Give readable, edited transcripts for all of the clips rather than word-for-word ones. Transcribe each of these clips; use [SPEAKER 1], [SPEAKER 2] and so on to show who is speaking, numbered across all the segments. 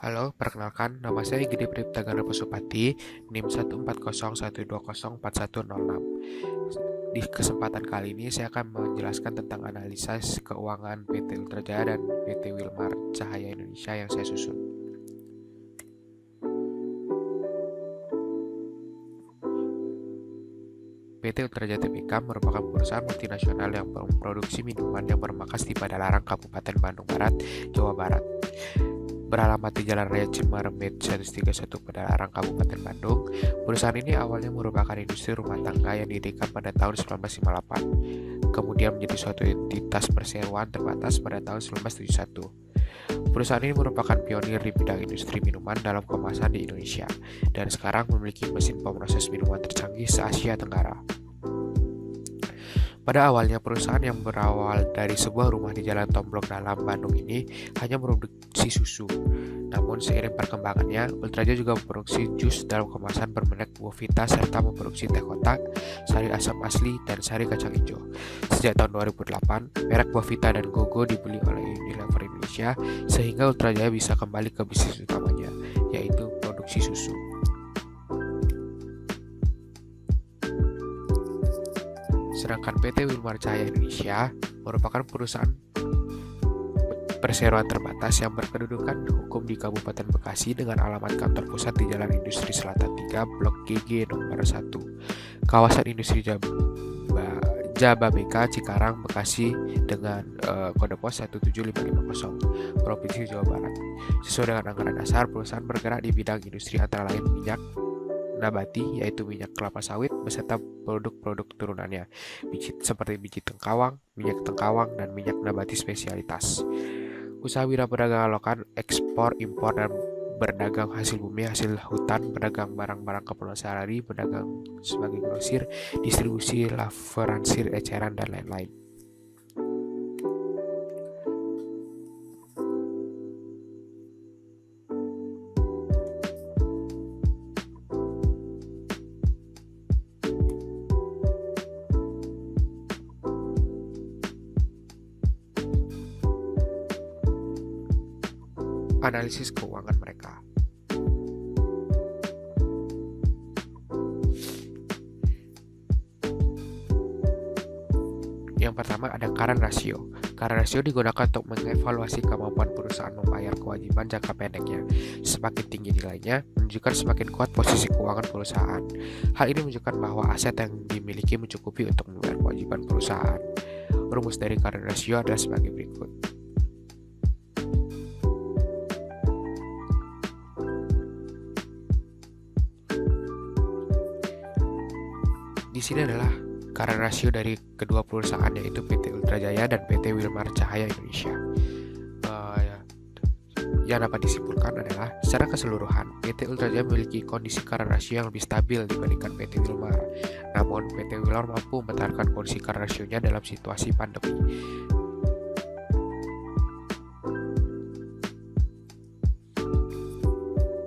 [SPEAKER 1] Halo, perkenalkan, nama saya Gede Pripta Ganda Pasupati, NIM 14012014106. Di kesempatan kali ini saya akan menjelaskan tentang analisa keuangan PT Ultrajaya dan PT Wilmar Cahaya Indonesia yang saya susun. PT Ultrajaya Tbk merupakan perusahaan multinasional yang memproduksi minuman yang bermarkas di Padalarang, Kabupaten Bandung Barat, Jawa Barat. Beralamat di Jalan Raya Cimaremet 131 Padalarang, Kabupaten Bandung, perusahaan ini awalnya merupakan industri rumah tangga yang didirikan pada tahun 1958, kemudian menjadi suatu entitas perseroan terbatas pada tahun 1971. Perusahaan ini merupakan pionir di bidang industri minuman dalam kemasan di Indonesia, dan sekarang memiliki mesin pemroses minuman tercanggih se-Asia Tenggara. Pada awalnya, perusahaan yang berawal dari sebuah rumah di Jalan Tomblok Dalam, Bandung ini hanya memproduksi susu. Namun seiring perkembangannya, Ultrajaya juga memproduksi jus dalam kemasan bermerek Buahvita serta memproduksi teh kotak, sari asam asli, dan sari kacang hijau. Sejak tahun 2008, merek Buahvita dan Gogo dibeli oleh Unilever Indonesia sehingga Ultrajaya bisa kembali ke bisnis utamanya, yaitu produksi susu. Sedangkan PT Wilmar Cahaya Indonesia merupakan perusahaan perseroan terbatas yang berkedudukan hukum di Kabupaten Bekasi dengan alamat kantor pusat di Jalan Industri Selatan 3, Blok GG nomor 1, kawasan industri Jababeka, Cikarang, Bekasi dengan kode pos 17550, Provinsi Jawa Barat. Sesuai dengan anggaran dasar, perusahaan bergerak di bidang industri antara lain minyak nabati, yaitu minyak kelapa sawit beserta produk-produk turunannya, seperti biji tengkawang, minyak tengkawang, dan minyak nabati spesialitas. Usaha wira perdagangan lokal, ekspor, impor, dan berdagang hasil bumi, hasil hutan, berdagang barang-barang keperluan sehari-hari, berdagang sebagai grosir, distribusi, laveransir, eceran, dan lain-lain. Analisis keuangan mereka. Yang pertama ada current ratio. Current ratio digunakan untuk mengevaluasi kemampuan perusahaan membayar kewajiban jangka pendeknya. Semakin tinggi nilainya, menunjukkan semakin kuat posisi keuangan perusahaan. Hal ini menunjukkan bahwa aset yang dimiliki mencukupi untuk membayar kewajiban perusahaan. Rumus dari current ratio adalah sebagai berikut. Di sini adalah current ratio dari kedua perusahaan, yaitu PT Ultrajaya dan PT Wilmar Cahaya Indonesia. Yang dapat disimpulkan adalah secara keseluruhan PT Ultrajaya memiliki kondisi current ratio yang lebih stabil dibandingkan PT Wilmar. Namun PT Wilmar mampu mempertahankan kondisi current ratio-nya dalam situasi pandemi.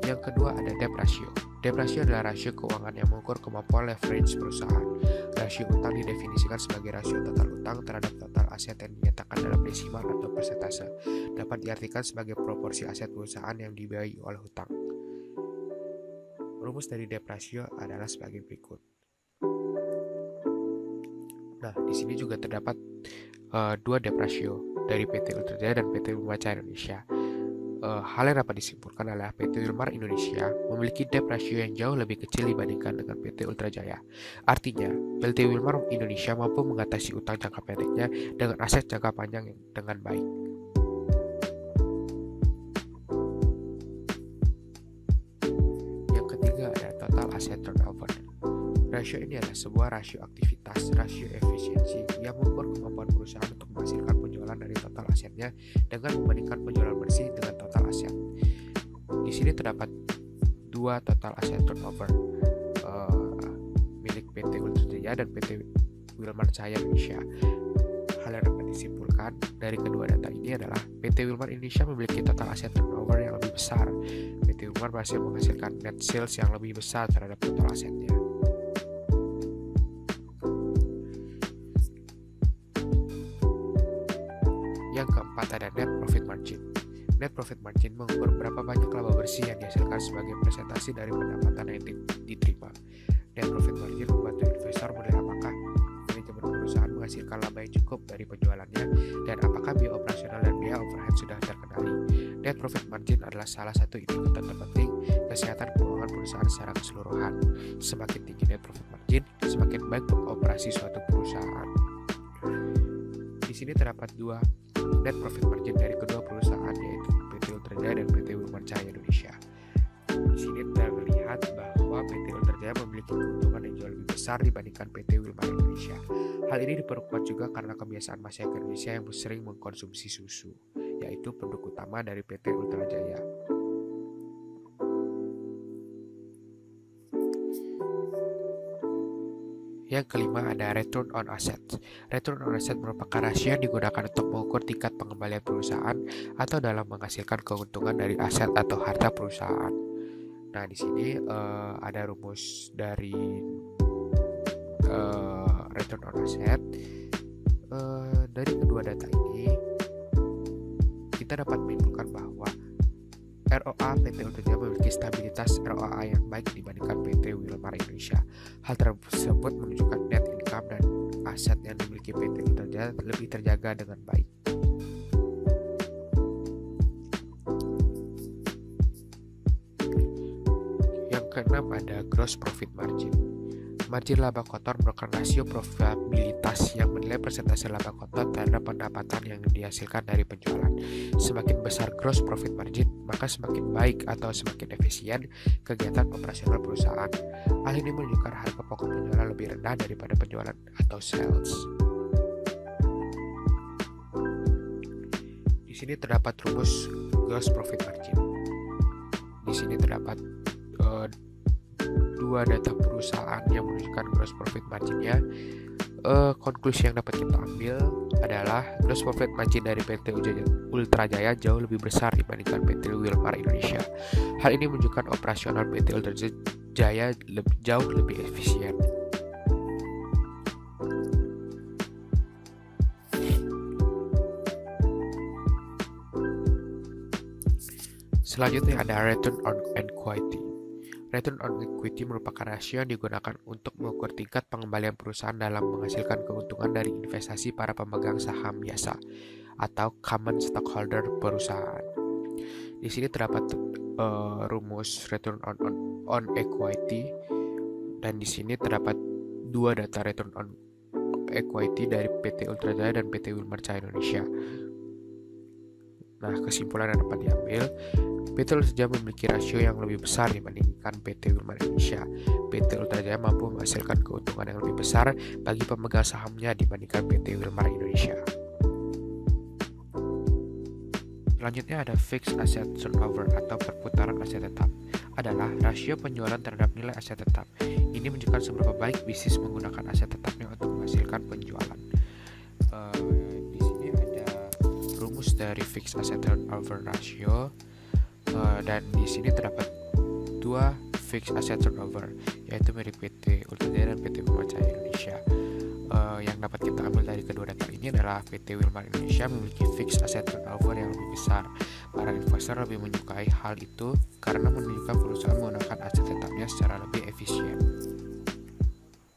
[SPEAKER 1] Yang kedua ada debt ratio. Debt ratio adalah rasio keuangan yang mengukur kemampuan leverage perusahaan. Rasio utang didefinisikan sebagai rasio total utang terhadap total aset yang dinyatakan dalam desimal atau persentase. Dapat diartikan sebagai proporsi aset perusahaan yang dibiayai oleh hutang. Rumus dari debt ratio adalah sebagai berikut. Nah, di sini juga terdapat dua debt ratio dari PT Ultrajaya dan PT Wilmar Cahaya Indonesia. Hal yang dapat disimpulkan adalah PT Wilmar Indonesia memiliki debt ratio yang jauh lebih kecil dibandingkan dengan PT Ultrajaya. Artinya, PT Wilmar Indonesia mampu mengatasi utang jangka pendeknya dengan aset jangka panjang dengan baik. Yang ketiga ada total asset turnover. Rasio ini adalah sebuah rasio aktivitas, rasio efisiensi yang mengukur kemampuan perusahaan untuk menghasilkan penjualan dari total asetnya dengan membandingkan penjualan bersih dengan total aset. Di sini terdapat dua total asset turnover milik PT Ultrajaya dan PT Wilmar Cahaya Indonesia. Hal yang dapat disimpulkan dari kedua data ini adalah PT Wilmar Indonesia memiliki total asset turnover yang lebih besar. PT Wilmar berhasil menghasilkan net sales yang lebih besar terhadap total asetnya. Yang keempat ada net profit margin. Net profit margin mengukur berapa banyak laba bersih yang dihasilkan sebagai presentasi dari pendapatan yang diterima. Net profit margin membantu investor menilai apakah manajemen perusahaan menghasilkan laba yang cukup dari penjualannya dan apakah biaya operasional dan biaya overhead sudah terkendali. Net profit margin adalah salah satu indikator terpenting kesehatan keuangan perusahaan secara keseluruhan. Semakin tinggi net profit margin, semakin baik operasi suatu perusahaan. Di sini terdapat dua net profit margin dari kedua perusahaan, yaitu PT Ultra Jaya dan PT Wilmar Jaya Indonesia. Di sini terlihat bahwa PT Ultra Jaya memiliki keuntungan yang jauh lebih besar dibandingkan PT Wilmar Indonesia. Hal ini diperkuat juga karena kebiasaan masyarakat Indonesia yang sering mengkonsumsi susu, yaitu produk utama dari PT Ultra Jaya. Yang kelima ada return on asset. Return on asset merupakan rasio yang digunakan untuk mengukur tingkat pengembalian perusahaan atau dalam menghasilkan keuntungan dari aset atau harta perusahaan. Nah, di sini ada rumus dari return on asset. Dari kedua data ini kita dapat menyimpulkan bahwa ROA PT Ultra Jaya memiliki stabilitas ROA yang baik dibandingkan PT Wilmar Indonesia. Hal tersebut menunjukkan net income dan aset yang dimiliki PT Ultra Jaya lebih terjaga dengan baik. Yang keenam ada gross profit margin. Margin laba kotor merupakan rasio probabilitas yang menilai persentase laba kotor terhadap pendapatan yang dihasilkan dari penjualan. Semakin besar gross profit margin, maka semakin baik atau semakin efisien kegiatan operasional perusahaan. Hal ini menunjukkan harga pokok penjualan lebih rendah daripada penjualan atau sales. Di sini terdapat rumus gross profit margin. Di sini terdapat dua data perusahaan yang menunjukkan gross profit marginnya. Konklusi yang dapat kita ambil adalah gross profit margin dari PT Ultra Jaya jauh lebih besar dibandingkan PT Wilmar Indonesia. Hal ini menunjukkan operasional PT Ultra Jaya jauh lebih efisien. Selanjutnya ada return on equity. Return on equity merupakan rasio yang digunakan untuk mengukur tingkat pengembalian perusahaan dalam menghasilkan keuntungan dari investasi para pemegang saham biasa atau common stockholder perusahaan. Di sini terdapat rumus return on equity, dan di sini terdapat dua data return on equity dari PT Ultra Jaya dan PT Wilmar Jaya Indonesia. Nah, kesimpulan yang dapat diambil, PT Ultra Jaya memiliki rasio yang lebih besar dibandingkan PT Wilmar Indonesia. PT Ultra Jaya mampu menghasilkan keuntungan yang lebih besar bagi pemegang sahamnya dibandingkan PT Wilmar Indonesia. Selanjutnya ada fixed asset turnover atau perputaran aset tetap. Adalah rasio penjualan terhadap nilai aset tetap. Ini menunjukkan seberapa baik bisnis menggunakan aset tetapnya untuk menghasilkan penjualan. Di sini ada rumus dari fixed asset turnover ratio. Dan di sini terdapat dua fixed asset turnover, yaitu milik PT Ultra Jaya dan PT Wilmar Jaya Indonesia. Yang dapat kita ambil dari kedua data ini adalah PT Wilmar Indonesia memiliki fixed asset turnover yang lebih besar. Para investor lebih menyukai hal itu karena menunjukkan perusahaan menggunakan aset tetapnya secara lebih efisien.